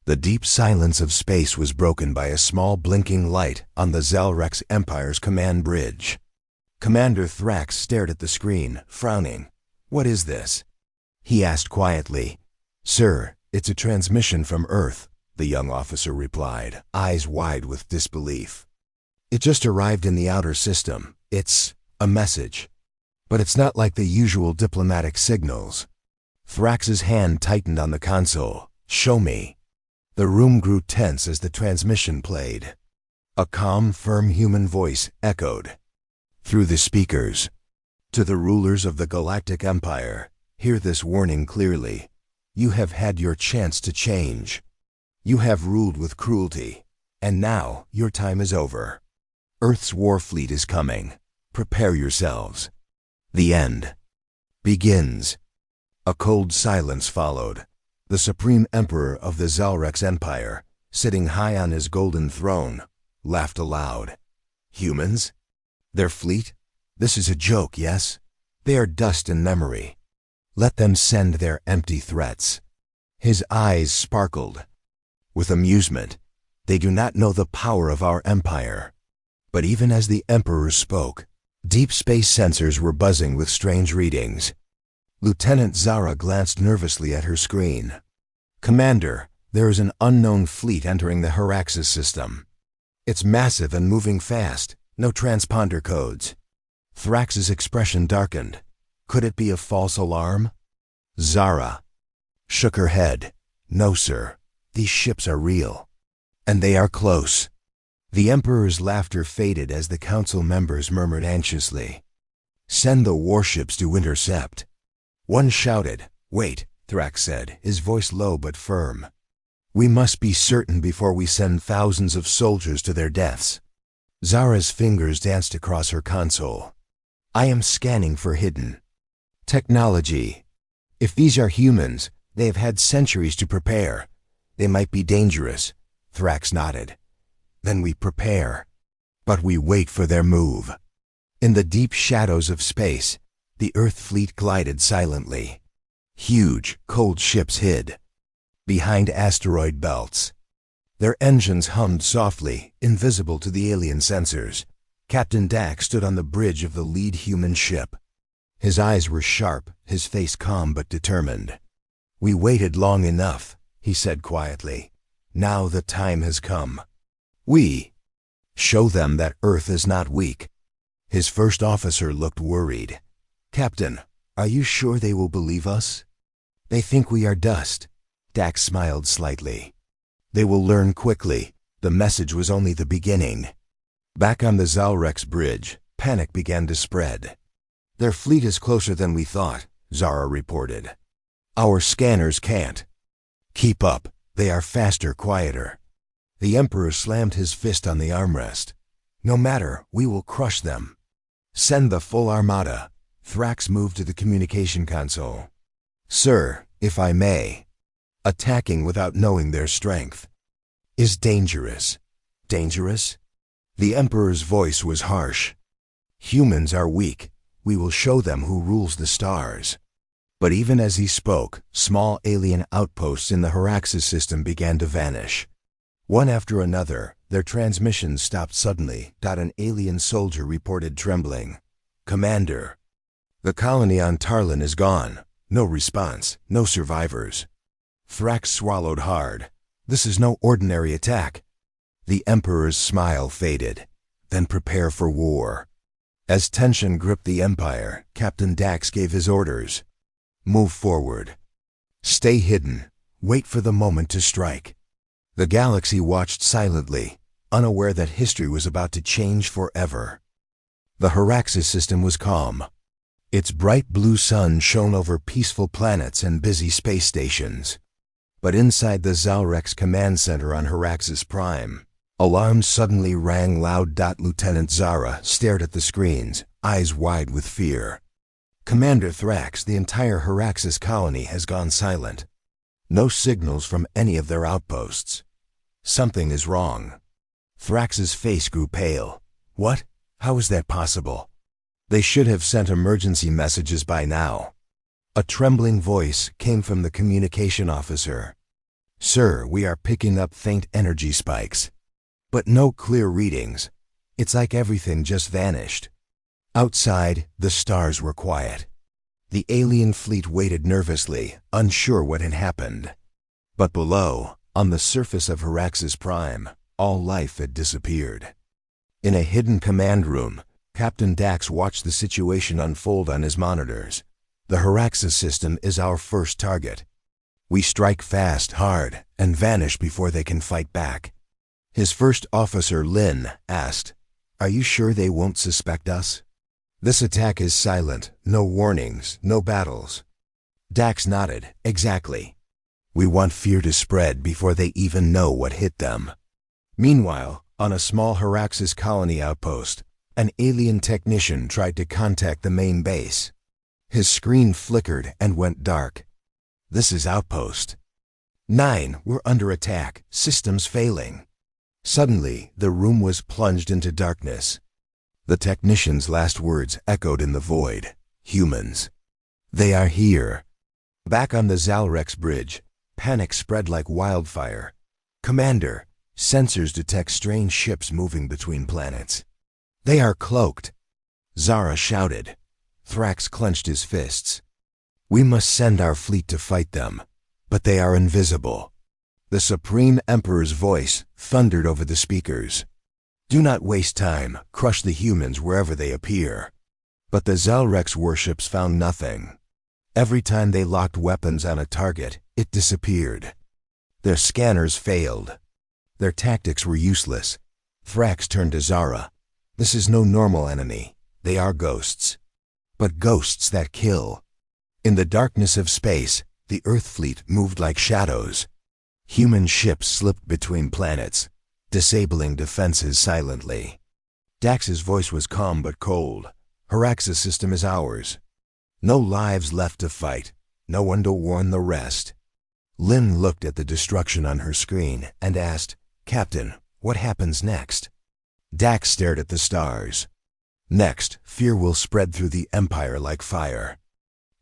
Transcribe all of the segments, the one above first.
The deep silence of space was broken by a small blinking light on the Zalrex Empire's command bridge. Commander Thrax stared at the screen, frowning. "What is this?" he asked quietly. "Sir, it's a transmission from Earth," the young officer replied, eyes wide with disbelief. "It just arrived in the outer system. It's a message. But it's not like the usual diplomatic signals." Thrax's hand tightened on the console. "Show me." The room grew tense as the transmission played. A calm, firm human voice echoed through the speakers. "To the rulers of the Galactic Empire, hear this warning clearly. You have had your chance to change. You have ruled with cruelty, and now your time is over. Earth's war fleet is coming. Prepare yourselves. The end begins." A cold silence followed. The Supreme Emperor of the Zalrex Empire, sitting high on his golden throne, laughed aloud. "Humans? Their fleet? This is a joke, yes? They are dust in memory. Let them send their empty threats." His eyes sparkled with amusement. "They do not know the power of our empire." But even as the Emperor spoke, deep space sensors were buzzing with strange readings. Lieutenant Zara glanced nervously at her screen. "Commander, there is an unknown fleet entering the Heraxis system. It's massive and moving fast. No transponder codes." Thrax's expression darkened. Could it be a false alarm? Zara shook her head. "No, sir. These ships are real. And they are close." The Emperor's laughter faded as the council members murmured anxiously. "Send the warships to intercept." One shouted. "Wait," Thrax said, his voice low but firm. "We must be certain before we send thousands of soldiers to their deaths." Zara's fingers danced across her console. "I am scanning for hidden technology. If these are humans, they have had centuries to prepare. They might be dangerous." Thrax nodded. "Then we prepare. But we wait for their move." In the deep shadows of space, the Earth fleet glided silently. Huge, cold ships hid behind asteroid belts. Their engines hummed softly, invisible to the alien sensors. Captain Dax stood on the bridge of the lead human ship. His eyes were sharp, his face calm but determined. "We waited long enough," he said quietly. "Now the time has come. We show them that Earth is not weak." His first officer looked worried. "Captain, are you sure they will believe us?" "They think we are dust." Dax smiled slightly. "They will learn quickly. The message was only the beginning." Back on the Zalrex bridge, panic began to spread. "Their fleet is closer than we thought," Zara reported. "Our scanners can't keep up. They are faster, quieter." The Emperor slammed his fist on the armrest. "No matter, we will crush them. Send the full armada." Thrax moved to the communication console. "Sir, if I may, attacking without knowing their strength is dangerous." "Dangerous?" The Emperor's voice was harsh. "Humans are weak. We will show them who rules the stars." But even as he spoke, small alien outposts in the Heraxis system began to vanish. One after another, their transmissions stopped suddenly. An alien soldier reported trembling. "Commander, the colony on Tarlin is gone. No response, no survivors." Thrax swallowed hard. "This is no ordinary attack." The Emperor's smile faded. "Then prepare for war." As tension gripped the Empire, Captain Dax gave his orders. "Move forward. Stay hidden. Wait for the moment to strike." The galaxy watched silently, unaware that history was about to change forever. The Heraxis system was calm. Its bright blue sun shone over peaceful planets and busy space stations. But inside the Zalrex command center on Heraxis Prime, alarms suddenly rang loud. Lieutenant Zara stared at the screens, eyes wide with fear. "Commander Thrax, the entire Heraxis colony has gone silent. No signals from any of their outposts. Something is wrong." Thrax's face grew pale. "What? How is that possible? They should have sent emergency messages by now." A trembling voice came from the communication officer. Sir, we are picking up faint energy spikes. But no clear readings. It's like everything just vanished. Outside, the stars were quiet. The alien fleet waited nervously, unsure what had happened. But below, on the surface of Heraxes Prime, all life had disappeared. In a hidden command room, Captain Dax watched the situation unfold on his monitors. The Heraxes system is our first target. We strike fast, hard, and vanish before they can fight back. His first officer, Lin, asked, "Are you sure they won't suspect us?" "This attack is silent, no warnings, no battles." Dax nodded, "Exactly. We want fear to spread before they even know what hit them." Meanwhile, on a small Heraxes colony outpost, an alien technician tried to contact the main base. His screen flickered and went dark. "This is Outpost 9, we're under attack, systems failing." Suddenly, the room was plunged into darkness. The technician's last words echoed in the void. "Humans. They are here." Back on the Zalrex bridge, panic spread like wildfire. "Commander, sensors detect strange ships moving between planets." "They are cloaked," Zara shouted. Thrax clenched his fists. "We must send our fleet to fight them, but they are invisible." The Supreme Emperor's voice thundered over the speakers. "Do not waste time, crush the humans wherever they appear." But the Zalrex warships found nothing. Every time they locked weapons on a target, it disappeared. Their scanners failed. Their tactics were useless. Thrax turned to Zara. "This is no normal enemy. They are ghosts. But ghosts that kill." In the darkness of space, the Earth fleet moved like shadows. Human ships slipped between planets, disabling defenses silently. Dax's voice was calm but cold. "Heraxes system is ours. No lives left to fight, no one to warn the rest." Lin looked at the destruction on her screen and asked, "Captain, what happens next?" Dax stared at the stars. "Next, fear will spread through the Empire like fire.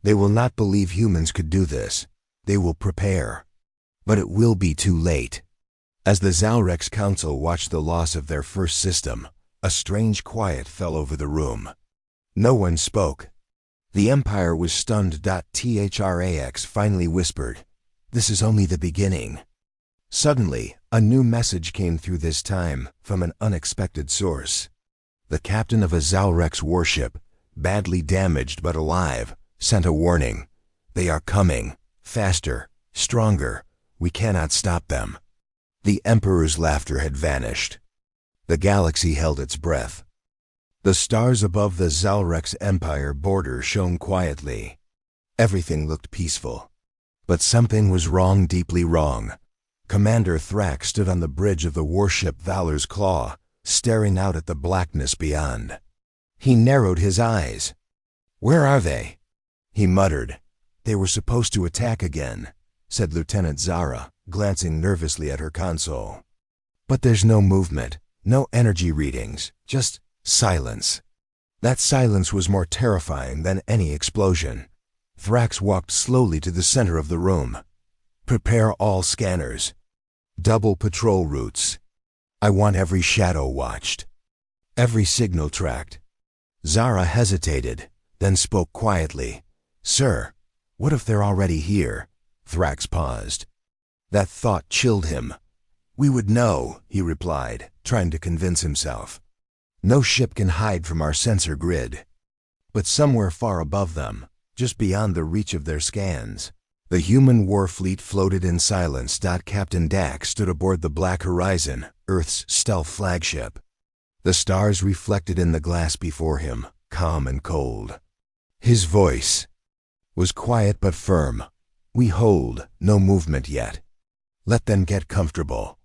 They will not believe humans could do this. They will prepare. But it will be too late." As the Zalrex Council watched the loss of their first system, a strange quiet fell over the room. No one spoke. The Empire was stunned. Thrax finally whispered, "This is only the beginning." Suddenly, a new message came through, this time from an unexpected source. The captain of a Zalrex warship, badly damaged but alive, sent a warning. "They are coming. Faster. Stronger. We cannot stop them." The Emperor's laughter had vanished. The galaxy held its breath. The stars above the Zalrex Empire border shone quietly. Everything looked peaceful. But something was wrong, deeply wrong. Commander Thrax stood on the bridge of the warship Valor's Claw, staring out at the blackness beyond. He narrowed his eyes. "Where are they?" He muttered. "They were supposed to attack again," said Lieutenant Zara, glancing nervously at her console. "But there's no movement, no energy readings, just silence." That silence was more terrifying than any explosion. Thrax walked slowly to the center of the room. "Prepare all scanners. Double patrol routes. I want every shadow watched. Every signal tracked." Zara hesitated, then spoke quietly. "Sir, what if they're already here?" Thrax paused. That thought chilled him. "We would know," he replied, trying to convince himself. "No ship can hide from our sensor grid." But somewhere far above them, just beyond the reach of their scans, the human war fleet floated in silence. Captain Dax stood aboard the Black Horizon, Earth's stealth flagship. The stars reflected in the glass before him, calm and cold. His voice was quiet but firm. "We hold, no movement yet. Let them get comfortable."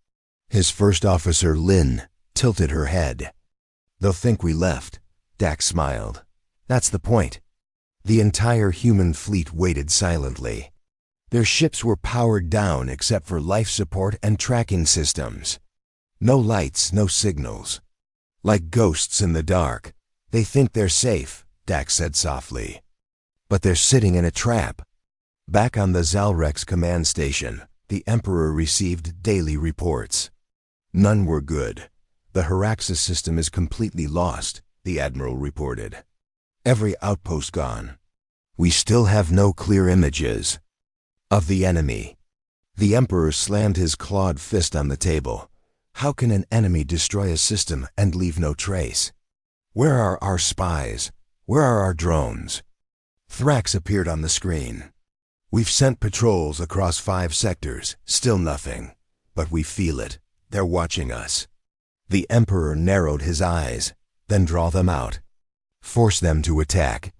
His first officer, Lin, tilted her head. "They'll think we left." Dax smiled. "That's the point." The entire human fleet waited silently. Their ships were powered down except for life support and tracking systems. No lights, no signals. Like ghosts in the dark. "They think they're safe," Dax said softly. "But they're sitting in a trap." Back on the Zalrex command station, the Emperor received daily reports. None were good. The Haraxis system is completely lost, the Admiral reported. Every outpost gone. We still have no clear images of the enemy. The Emperor slammed his clawed fist on the table. How can an enemy destroy a system and leave no trace? Where are our spies? Where are our drones? Thrax appeared on the screen. We've sent patrols across 5 sectors, still nothing. But we feel it. They're watching us. The Emperor narrowed his eyes, then draw them out. Force them to attack.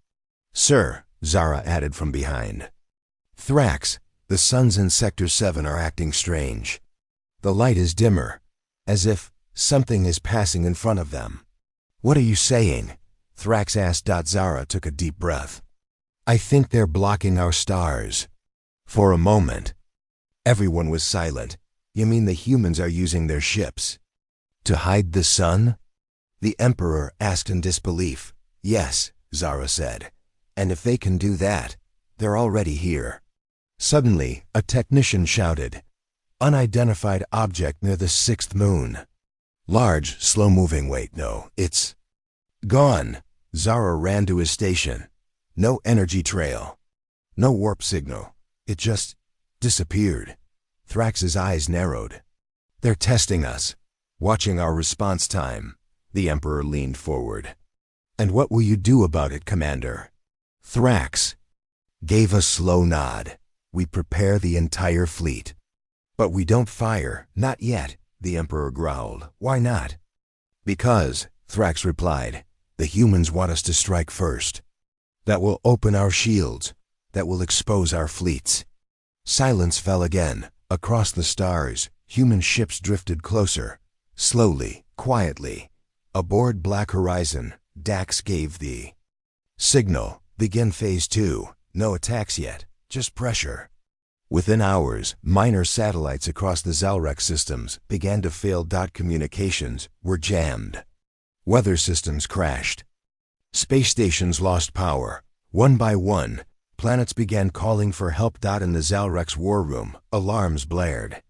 Sir, Zara added from behind. Thrax, the suns in Sector 7 are acting strange. The light is dimmer, as if something is passing in front of them. What are you saying? Thrax asked. Zara took a deep breath. I think they're blocking our stars. For a moment, everyone was silent. You mean the humans are using their ships to hide the sun? The Emperor asked in disbelief. Yes, Zara said. And if they can do that, they're already here. Suddenly, a technician shouted. Unidentified object near the 6th moon. Large, slow-moving. Wait, no, it's gone. Zara ran to his station. No energy trail. No warp signal. It just disappeared. Thrax's eyes narrowed. They're testing us, watching our response time. The Emperor leaned forward. And what will you do about it, Commander? Thrax gave a slow nod. We prepare the entire fleet. But we don't fire, not yet, the Emperor growled. Why not? Because, Thrax replied, the humans want us to strike first. That will open our shields. That will expose our fleets. Silence fell again. Across the stars, human ships drifted closer. Slowly, quietly. Aboard Black Horizon, Dax gave the signal. Begin Phase 2. No attacks yet, just pressure. Within hours, minor satellites across the Zalrex systems began to fail. Communications were jammed. Weather systems crashed. Space stations lost power. One by one, planets began calling for help. In the Zalrex war room, alarms blared.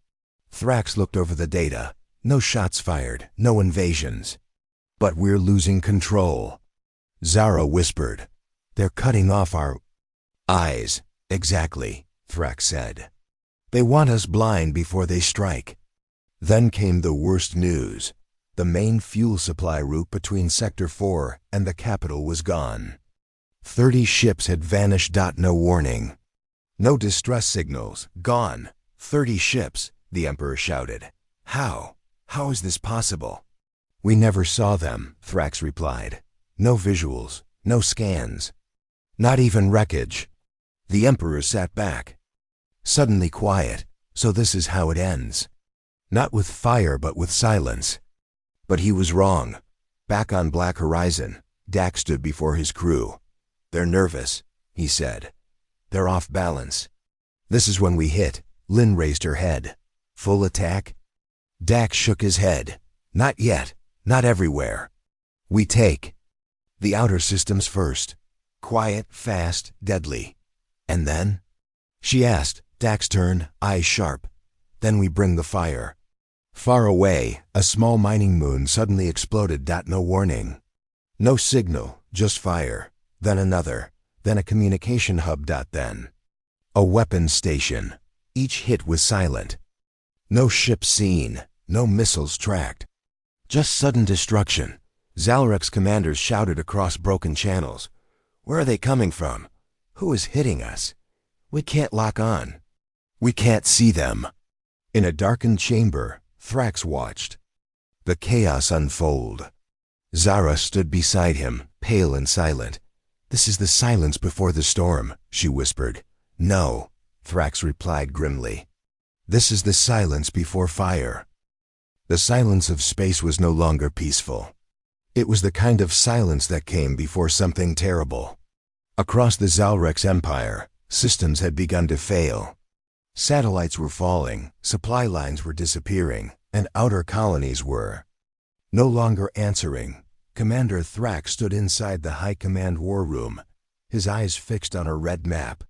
Thrax looked over the data. No shots fired, no invasions. But we're losing control. Zara whispered. They're cutting off our eyes. Exactly, Thrax said. They want us blind before they strike. Then came the worst news. The main fuel supply route between Sector 4 and the capital was gone. 30 ships had vanished. No warning. No distress signals. Gone. 30 ships, the Emperor shouted. How? How is this possible? We never saw them, Thrax replied. No visuals, no scans. Not even wreckage. The Emperor sat back. Suddenly quiet. So this is how it ends. Not with fire but with silence. But he was wrong. Back on Black Horizon, Dax stood before his crew. They're nervous, he said. They're off balance. This is when we hit. Lynn raised her head. Full attack? Dax shook his head. Not yet. Not everywhere. We take the outer systems first. Quiet, fast, deadly. And then? She asked. Dax turned, eyes sharp. Then we bring the fire. Far away, a small mining moon suddenly exploded. No warning. No signal, just fire. Then another. Then a communication hub. Then a weapons station. Each hit was silent. No ships seen. No missiles tracked. Just sudden destruction. Zalrex commanders shouted across broken channels. Where are they coming from? Who is hitting us? We can't lock on. We can't see them. In a darkened chamber, Thrax watched the chaos unfold. Zara stood beside him, pale and silent. This is the silence before the storm, she whispered. No, Thrax replied grimly. This is the silence before fire. The silence of space was no longer peaceful. It was the kind of silence that came before something terrible. Across the Zalrex Empire, systems had begun to fail. Satellites were falling, supply lines were disappearing, and outer colonies were no longer answering. Commander Thrax stood inside the High Command war room, his eyes fixed on a red map.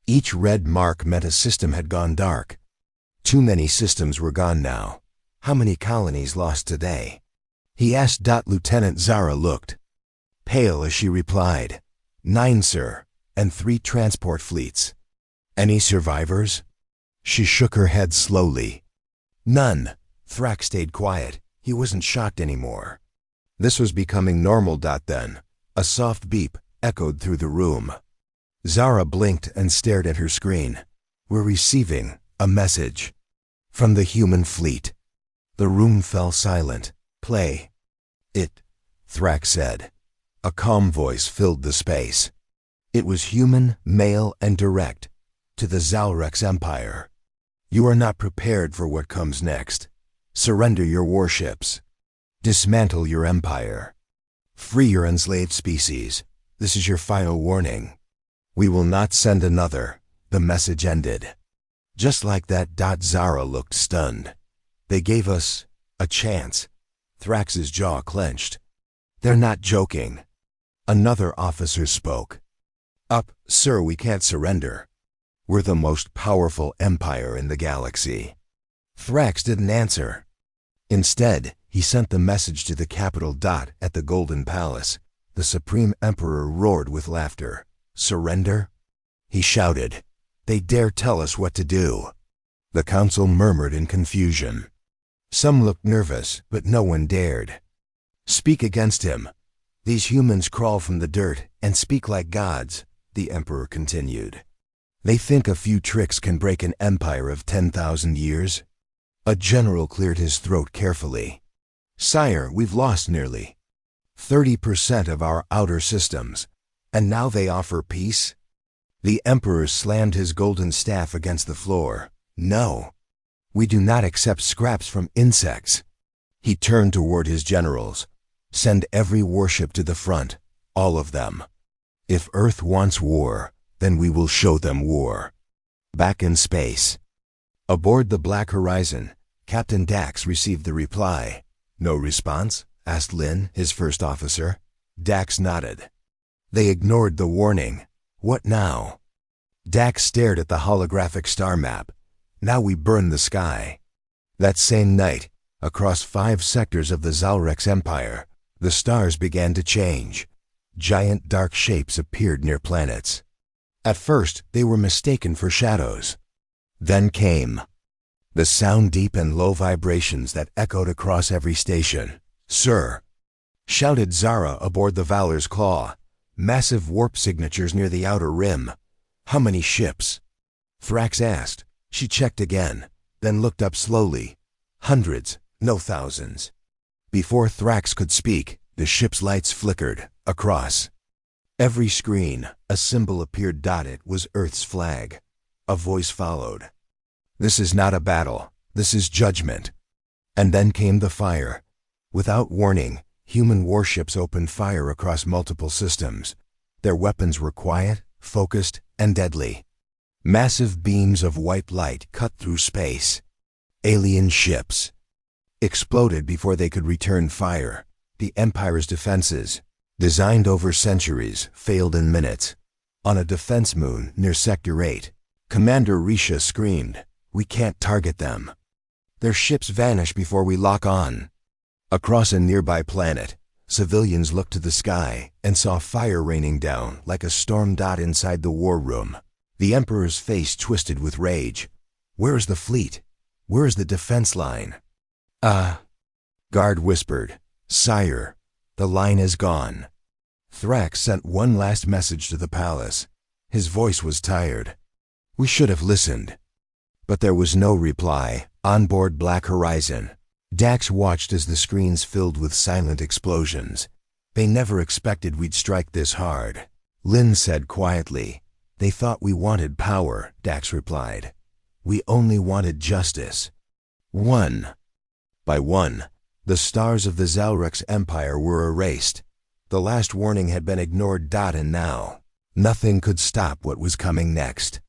Each red mark meant a system had gone dark. Too many systems were gone now. How many colonies lost today? He asked. Lieutenant Zara looked pale as she replied, 9, sir, and 3 transport fleets. Any survivors? She shook her head slowly. None. Thrax stayed quiet. He wasn't shocked anymore. This was becoming normal. Then, a soft beep echoed through the room. Zara blinked and stared at her screen. We're receiving a message from the human fleet. The room fell silent. Play it, Thrax said. A calm voice filled the space. It was human, male, and direct, to the Zalrex Empire. You are not prepared for what comes next. Surrender your warships. Dismantle your empire. Free your enslaved species. This is your final warning. We will not send another. The message ended. Just like that. Zara looked stunned. They gave us a chance. Thrax's jaw clenched. They're not joking. Another officer spoke. Up, sir, we can't surrender. We're the most powerful empire in the galaxy. Thrax didn't answer. Instead, he sent the message to the capital. At the Golden Palace, the Supreme Emperor roared with laughter. Surrender? He shouted. They dare tell us what to do. The council murmured in confusion. Some looked nervous, but no one dared speak against him. These humans crawl from the dirt and speak like gods, the Emperor continued. They think a few tricks can break an empire of 10,000 years. A general cleared his throat carefully. Sire, we've lost nearly 30% of our outer systems, and now they offer peace? The Emperor slammed his golden staff against the floor. No, we do not accept scraps from insects. He turned toward his generals. Send every warship to the front, all of them. If Earth wants war, then we will show them war. Back in space. Aboard the Black Horizon, Captain Dax received the reply. No response? Asked Lin, his first officer. Dax nodded. They ignored the warning. What now? Dax stared at the holographic star map. Now we burn the sky. That same night, across 5 sectors of the Zalrex Empire, the stars began to change. Giant dark shapes appeared near planets. At first, they were mistaken for shadows. Then came the sound, deep and low vibrations that echoed across every station. Sir, shouted Zara aboard the Valor's Claw. Massive warp signatures near the outer rim. How many ships? Thrax asked. She checked again, then looked up slowly. Hundreds, no thousands. Before Thrax could speak, the ship's lights flickered. Across every screen, a symbol appeared. It was Earth's flag. A voice followed. This is not a battle. This is judgment. And then came the fire. Without warning, human warships opened fire across multiple systems. Their weapons were quiet, focused, and deadly. Massive beams of white light cut through space. Alien ships exploded before they could return fire. The Empire's defenses, designed over centuries, failed in minutes. On a defense moon near Sector 8, Commander Risha screamed, "We can't target them. Their ships vanish before we lock on." Across a nearby planet, civilians looked to the sky and saw fire raining down like a storm. Inside the war room, the Emperor's face twisted with rage. Where is the fleet? Where is the defense line? Guard whispered, "Sire, the line is gone." Thrax sent one last message to the palace. His voice was tired. We should have listened. But there was no reply. On board Black Horizon, Dax watched as the screens filled with silent explosions. They never expected we'd strike this hard. Lin said quietly, "They thought we wanted power," Dax replied. "We only wanted justice." One by one, the stars of the Zalrex Empire were erased. The last warning had been ignored. And now, nothing could stop what was coming next.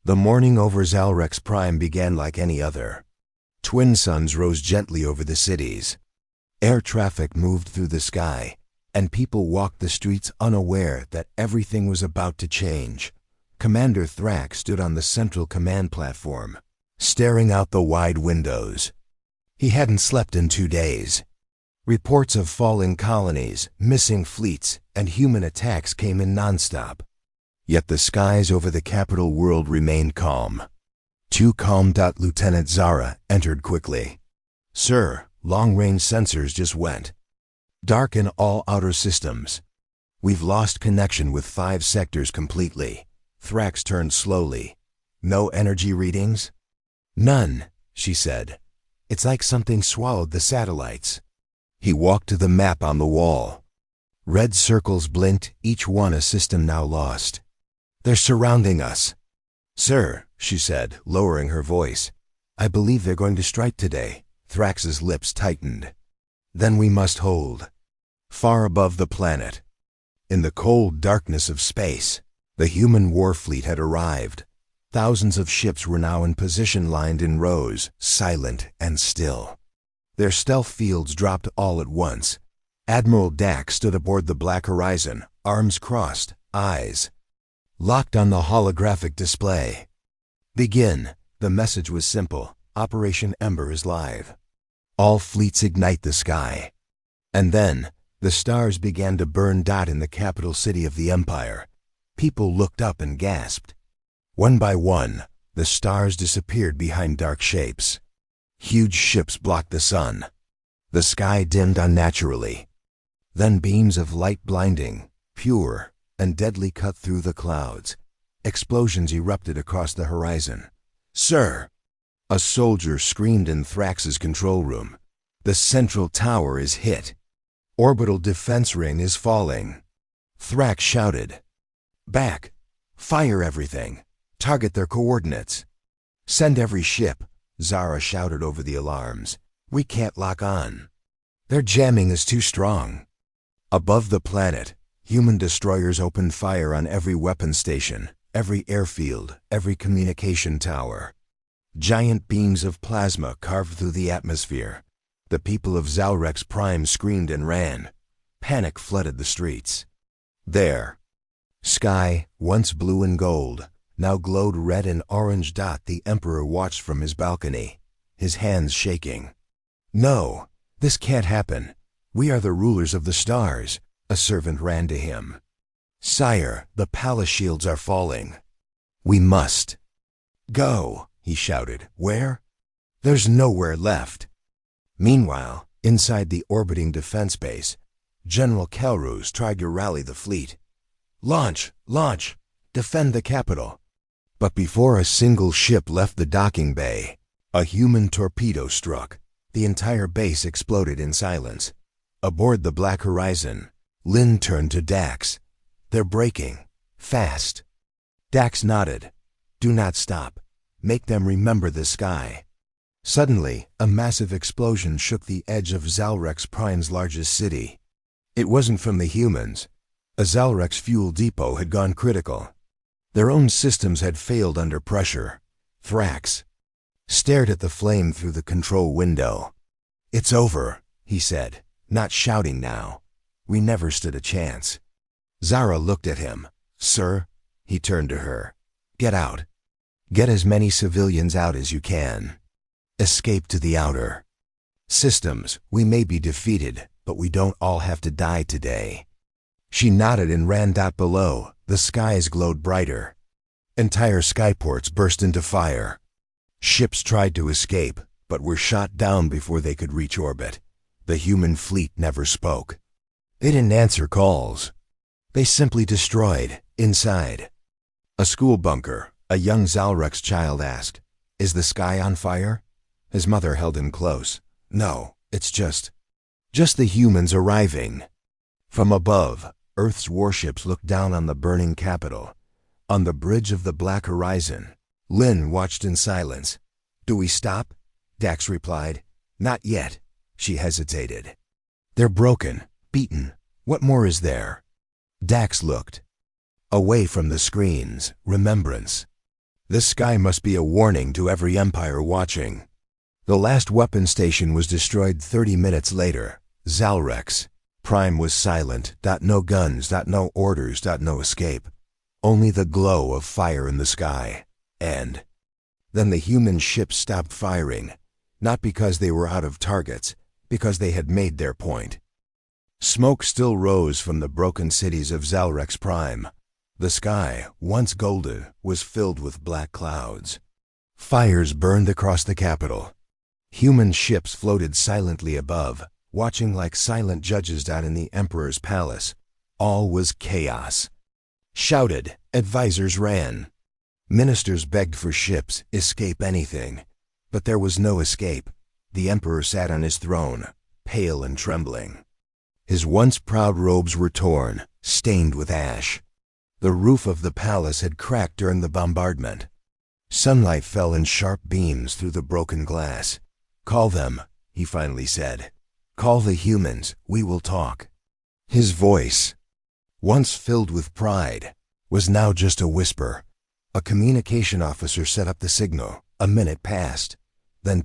The morning over Zalrex Prime began like any other. Twin suns rose gently over the cities. Air traffic moved through the sky, and people walked the streets unaware that everything was about to change. Commander Thrax stood on the central command platform, staring out the wide windows. He hadn't slept in 2 days. Reports of falling colonies, missing fleets, and human attacks came in nonstop. Yet the skies over the capital world remained calm. Too calm. Lieutenant Zara entered quickly. "Sir, long-range sensors just went dark in all outer systems. We've lost connection with 5 sectors completely." Thrax turned slowly. "No energy readings?" "None," she said. "It's like something swallowed the satellites." He walked to the map on the wall. Red circles blinked, each one a system now lost. "They're surrounding us." "Sir," she said, lowering her voice, "I believe they're going to strike today." Thrax's lips tightened. "Then we must hold." Far above the planet, in the cold darkness of space, the human war fleet had arrived. Thousands of ships were now in position, lined in rows, silent and still. Their stealth fields dropped all at once. Admiral Dax stood aboard the Black Horizon, arms crossed, eyes locked on the holographic display. "Begin." The message was simple. "Operation Ember is live. All fleets ignite the sky." And then, the stars began to burn. In the capital city of the Empire, people looked up and gasped. One by one, the stars disappeared behind dark shapes. Huge ships blocked the sun. The sky dimmed unnaturally. Then beams of light, blinding, pure, and deadly, cut through the clouds. Explosions erupted across the horizon. "Sir!" A soldier screamed in Thrax's control room. "The central tower is hit. Orbital defense ring is falling." Thrax shouted. "Back! Fire everything! Target their coordinates! Send every ship!" Zara shouted over the alarms. "We can't lock on. Their jamming is too strong." Above the planet, human destroyers opened fire on every weapon station, every airfield, every communication tower. Giant beams of plasma carved through the atmosphere. The people of Zalrex Prime screamed and ran. Panic flooded the streets. There, sky, once blue and gold, now glowed red and orange. The Emperor watched from his balcony, his hands shaking. "No, this can't happen. We are the rulers of the stars." A servant ran to him. "Sire, the palace shields are falling. We must go," he shouted. "Where?" "There's nowhere left." Meanwhile, inside the orbiting defense base, General Kelruz tried to rally the fleet. "Launch! Launch! Defend the capital!" But before a single ship left the docking bay, a human torpedo struck. The entire base exploded in silence. Aboard the Black Horizon, Lynn turned to Dax. "They're breaking. Fast." Dax nodded. "Do not stop. Make them remember the sky." Suddenly, a massive explosion shook the edge of Zalrex Prime's largest city. It wasn't from the humans. A Zalrex fuel depot had gone critical. Their own systems had failed under pressure. Thrax stared at the flame through the control window. "It's over," he said, not shouting now. "We never stood a chance." Zara looked at him. "Sir," he turned to her, "get out. Get as many civilians out as you can. Escape to the outer systems. We may be defeated, but we don't all have to die today." She nodded and ran. Below, the skies glowed brighter. Entire skyports burst into fire. Ships tried to escape, but were shot down before they could reach orbit. The human fleet never spoke. They didn't answer calls. They simply destroyed, inside. A school bunker, a young Zalrex child asked, "Is the sky on fire?" His mother held him close. "No, it's just the humans arriving." From above, Earth's warships looked down on the burning capital. On the bridge of the Black Horizon, Lynn watched in silence. "Do we stop?" Dax replied. "Not yet." She hesitated. "They're broken, beaten. What more is there?" Dax looked away from the screens. Remembrance. This sky must be a warning to every Empire watching. The last weapon station was destroyed 30 minutes later. Zalrex Prime was silent. No guns, no orders, no escape. Only the glow of fire in the sky. And Then the human ships stopped firing, not because they were out of targets, because they had made their point. Smoke still rose from the broken cities of Zalrex Prime. The sky, once golden, was filled with black clouds. Fires burned across the capital. Human ships floated silently above, watching like silent judges down in the Emperor's palace. All was chaos. Shouted, advisors ran. Ministers begged for ships, escape anything. But there was no escape. The Emperor sat on his throne, pale and trembling. His once proud robes were torn, stained with ash. The roof of the palace had cracked during the bombardment. Sunlight fell in sharp beams through the broken glass. "Call them," he finally said. "Call the humans, we will talk." His voice, once filled with pride, was now just a whisper. A communication officer set up the signal. A minute passed. Then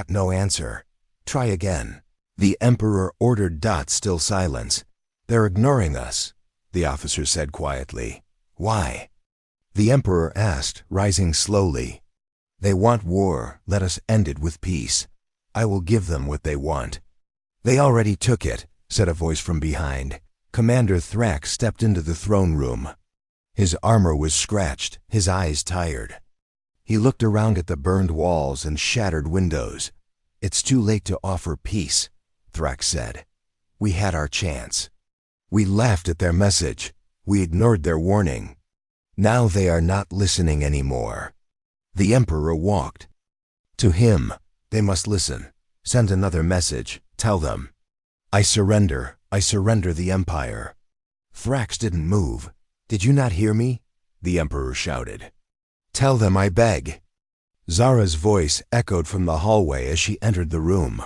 no answer. "Try again." The Emperor ordered. Still silence. "They're ignoring us," the officer said quietly. "Why?" The Emperor asked, rising slowly. "They want war. Let us end it with peace. I will give them what they want." "They already took it," said a voice from behind. Commander Thrax stepped into the throne room. His armor was scratched, his eyes tired. He looked around at the burned walls and shattered windows. "It's too late to offer peace," Thrax said. "We had our chance. We laughed at their message. We ignored their warning. Now they are not listening anymore." The Emperor walked. To him, they must listen. Send another message. Tell them, I surrender the Empire." Thrax didn't move. "Did you not hear me?" the Emperor shouted. "Tell them, I beg." Zara's voice echoed from the hallway as she entered the room.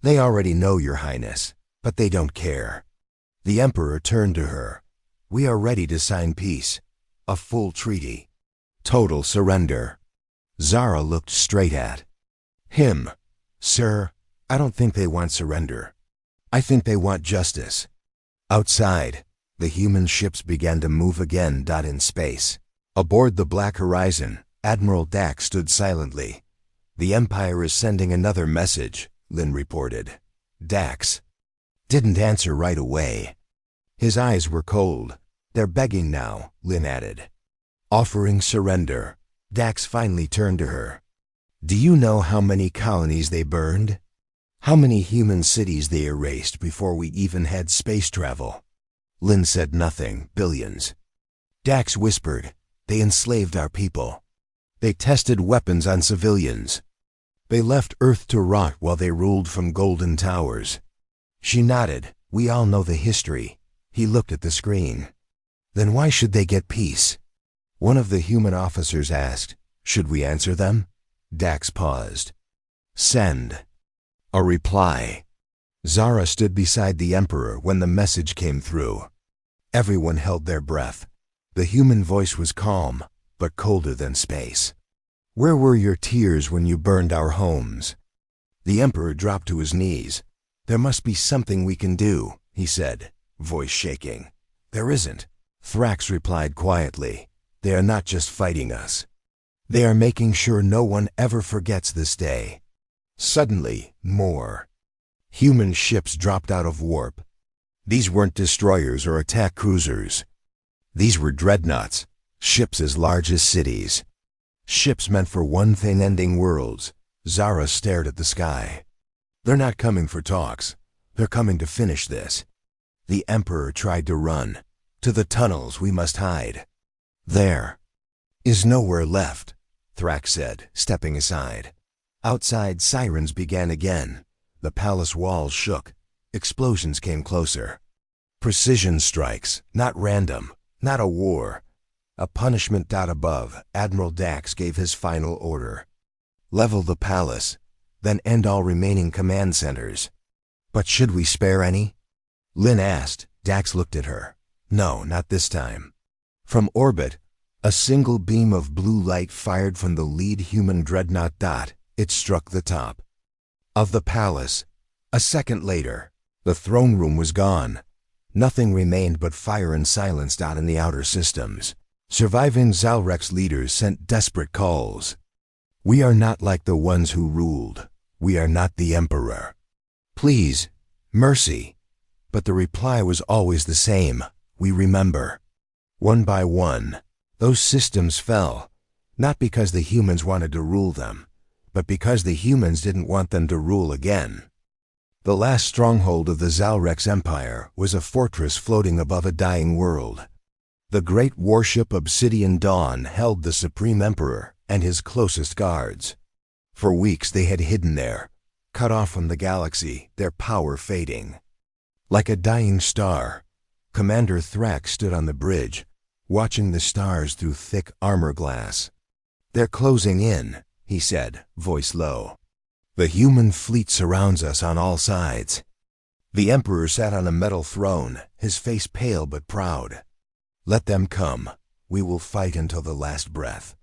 "They already know, Your Highness, but they don't care." The Emperor turned to her. "We are ready to sign peace. A full treaty. Total surrender." Zara looked straight at him. "Sir, I don't think they want surrender. I think they want justice." Outside, the human ships began to move again. In space. Aboard the Black Horizon, Admiral Dax stood silently. "The Empire is sending another message," Lynn reported. Dax didn't answer right away. His eyes were cold. "They're begging now," Lynn added. "Offering surrender." Dax finally turned to her. "Do you know how many colonies they burned? How many human cities they erased before we even had space travel?" Lynn said nothing. "Billions." Dax whispered, "They enslaved our people. They tested weapons on civilians. They left Earth to rot while they ruled from golden towers." She nodded. "We all know the history." He looked at the screen. "Then why should they get peace?" One of the human officers asked. "Should we answer them?" Dax paused. "Send a reply." Zara stood beside the Emperor when the message came through. Everyone held their breath. The human voice was calm, but colder than space. "Where were your tears when you burned our homes?" The Emperor dropped to his knees. "There must be something we can do," he said, voice shaking. "There isn't," Thrax replied quietly. "They are not just fighting us. They are making sure no one ever forgets this day." Suddenly, more human ships dropped out of warp. These weren't destroyers or attack cruisers. These were dreadnoughts, ships as large as cities. Ships meant for one thing: ending worlds. Zara stared at the sky. "They're not coming for talks. They're coming to finish this." The Emperor tried to run. "To the tunnels we must hide." "There is nowhere left," Thrax said, stepping aside. Outside, sirens began again. The palace walls shook. Explosions came closer. Precision strikes, not random, not a war. A punishment. Above, Admiral Dax gave his final order. "Level the palace, then end all remaining command centers." "But should we spare any?" Lynn asked. Dax looked at her. "No, not this time." From orbit, a single beam of blue light fired from the lead human dreadnought. It struck the top of the palace. A second later, the throne room was gone. Nothing remained but fire and silence. In the outer systems, surviving Zalrex leaders sent desperate calls. We are not like the ones who ruled. We are not the Emperor. Please, mercy. But the reply was always the same. We remember. One by one, those systems fell, not because the humans wanted to rule them, but because the humans didn't want them to rule again. The last stronghold of the Zalrex Empire was a fortress floating above a dying world. The great warship Obsidian Dawn held the Supreme Emperor and his closest guards. For weeks they had hidden there, cut off from the galaxy, their power fading. Like a dying star, Commander Thrax stood on the bridge, watching the stars through thick armor glass. "They're closing in," he said, voice low. "The human fleet surrounds us on all sides." The Emperor sat on a metal throne, his face pale but proud. "Let them come. We will fight until the last breath."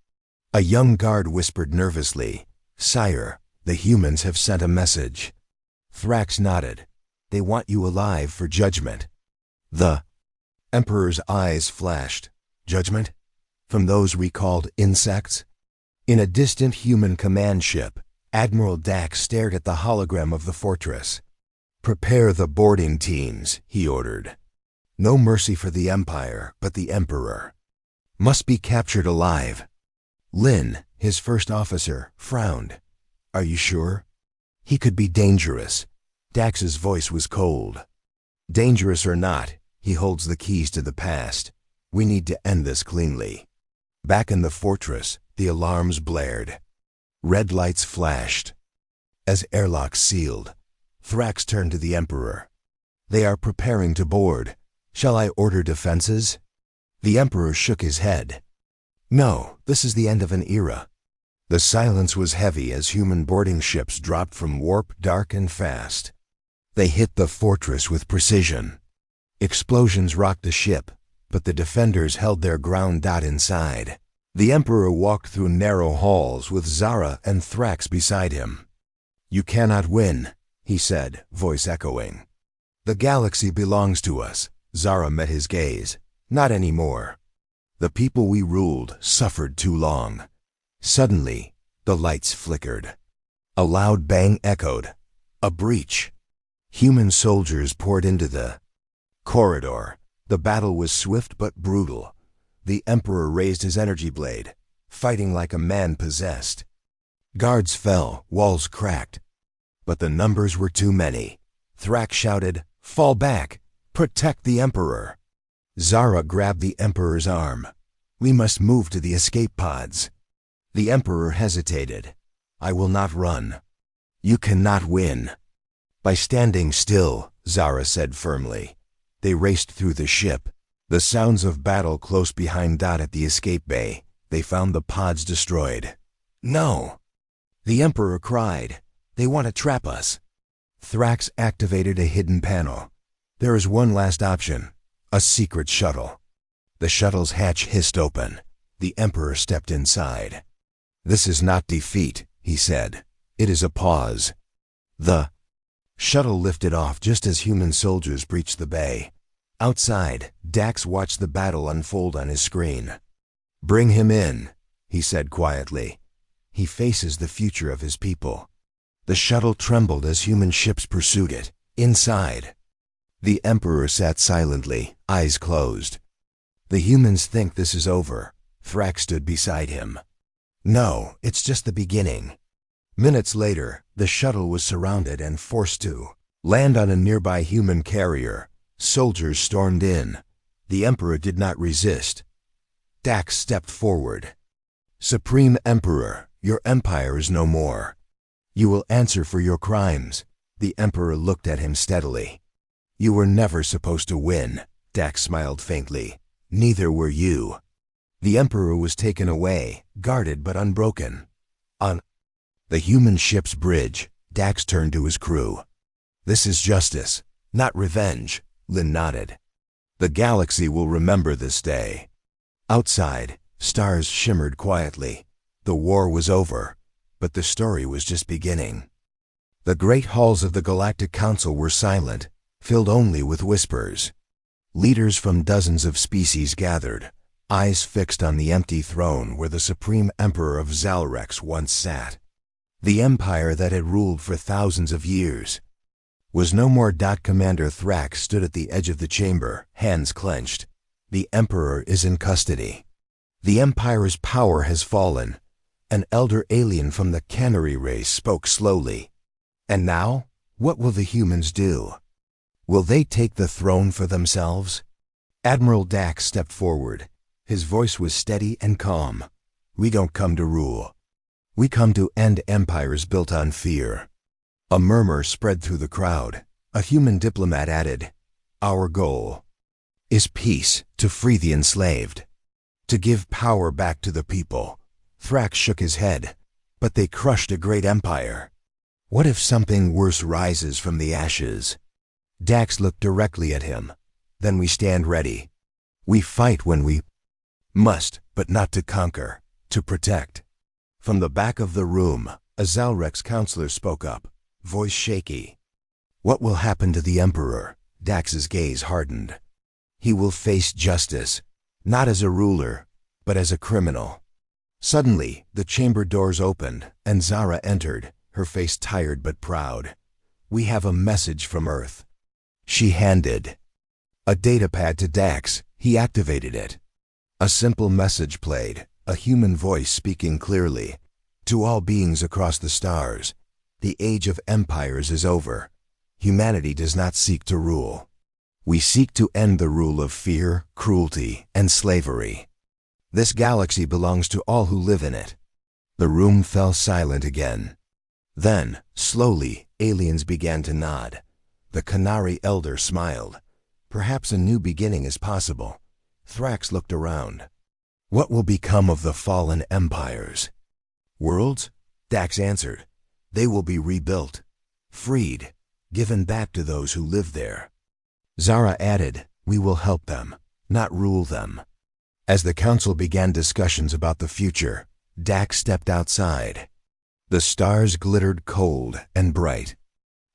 A young guard whispered nervously, "Sire, the humans have sent a message." Thrax nodded. "They want you alive for judgment." The Emperor's eyes flashed. Judgment? From those recalled insects? In a distant human command ship, Admiral Dax stared at the hologram of the fortress. "Prepare the boarding teams," he ordered. "No mercy for the Empire, but the Emperor. Must be captured alive." Lin, his first officer, frowned. "Are you sure? He could be dangerous." Dax's voice was cold. "Dangerous or not, he holds the keys to the past. We need to end this cleanly." Back in the fortress, the alarms blared. Red lights flashed. As airlocks sealed, Thrax turned to the Emperor. "They are preparing to board. Shall I order defenses?" The Emperor shook his head. "No, this is the end of an era." The silence was heavy as human boarding ships dropped from warp dark and fast. They hit the fortress with precision. Explosions rocked the ship, but the defenders held their ground. Inside, the Emperor walked through narrow halls with Zara and Thrax beside him. "You cannot win," he said, voice echoing. "The galaxy belongs to us." Zara met his gaze. "Not anymore. The people we ruled suffered too long." Suddenly, the lights flickered. A loud bang echoed. A breach. Human soldiers poured into the corridor. The battle was swift but brutal. The Emperor raised his energy blade, fighting like a man possessed. Guards fell, walls cracked. But the numbers were too many. Thrax shouted, "Fall back! Protect the Emperor!" Zara grabbed the Emperor's arm. "We must move to the escape pods." The Emperor hesitated. "I will not run." "You cannot win." "By standing still," Zara said firmly. They raced through the ship. The sounds of battle close behind. At the escape bay, they found the pods destroyed. "No!" the Emperor cried. "They want to trap us." Thrax activated a hidden panel. "There is one last option. A secret shuttle." The shuttle's hatch hissed open. The Emperor stepped inside. "This is not defeat," he said. "It is a pause." The shuttle lifted off just as human soldiers breached the bay. Outside, Dax watched the battle unfold on his screen. "Bring him in," he said quietly. "He faces the future of his people." The shuttle trembled as human ships pursued it. Inside, the Emperor sat silently, eyes closed. "The humans think this is over." Thrax stood beside him. "No, it's just the beginning." Minutes later, the shuttle was surrounded and forced to land on a nearby human carrier. Soldiers stormed in. The Emperor did not resist. Dax stepped forward. "Supreme Emperor, your empire is no more. You will answer for your crimes." The Emperor looked at him steadily. "You were never supposed to win." Dax smiled faintly. "Neither were you." The Emperor was taken away, guarded but unbroken. On the human ship's bridge, Dax turned to his crew. "This is justice, not revenge." Lin nodded. "The galaxy will remember this day." Outside, stars shimmered quietly. The war was over, but the story was just beginning. The great halls of the Galactic Council were silent, filled only with whispers. Leaders from dozens of species gathered, eyes fixed on the empty throne where the supreme emperor of Zalrex once sat. The empire that had ruled for thousands of years was no more. Commander Thrax stood at the edge of the chamber, hands clenched. The emperor is in custody. The empire's power has fallen. An elder alien from the Canary race spoke slowly. And now, what will the humans do? Will they take the throne for themselves? Admiral Dax stepped forward. His voice was steady and calm. We don't come to rule. We come to end empires built on fear. A murmur spread through the crowd. A human diplomat added, Our goal is peace, to free the enslaved, to give power back to the people. Thrax shook his head. But they crushed a great empire. What if something worse rises from the ashes? Dax looked directly at him. Then we stand ready. We fight when we must, but not to conquer, to protect. From the back of the room, a Zalrex counselor spoke up, voice shaky. What will happen to the Emperor? Dax's gaze hardened. He will face justice, not as a ruler, but as a criminal. Suddenly, the chamber doors opened, and Zara entered, her face tired but proud. We have a message from Earth. She handed a datapad to Dax. He activated it. A simple message played, a human voice speaking clearly. To all beings across the stars, the age of empires is over. Humanity does not seek to rule. We seek to end the rule of fear, cruelty, and slavery. This galaxy belongs to all who live in it. The room fell silent again. Then, slowly, aliens began to nod. The Canary elder smiled. Perhaps a new beginning is possible. Thrax looked around. What will become of the fallen empires? Worlds? Dax answered. They will be rebuilt, freed, given back to those who live there. Zara added, we will help them, not rule them. As the council began discussions about the future, Dax stepped outside. The stars glittered cold and bright.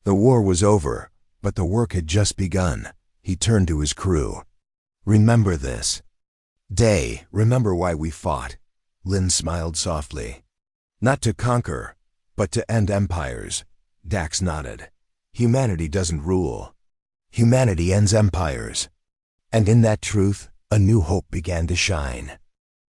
The war was over, but the work had just begun. He turned to his crew. Remember this day, remember why we fought. Lynn smiled softly. Not to conquer, but to end empires. Dax nodded. Humanity doesn't rule. Humanity ends empires. And in that truth, a new hope began to shine.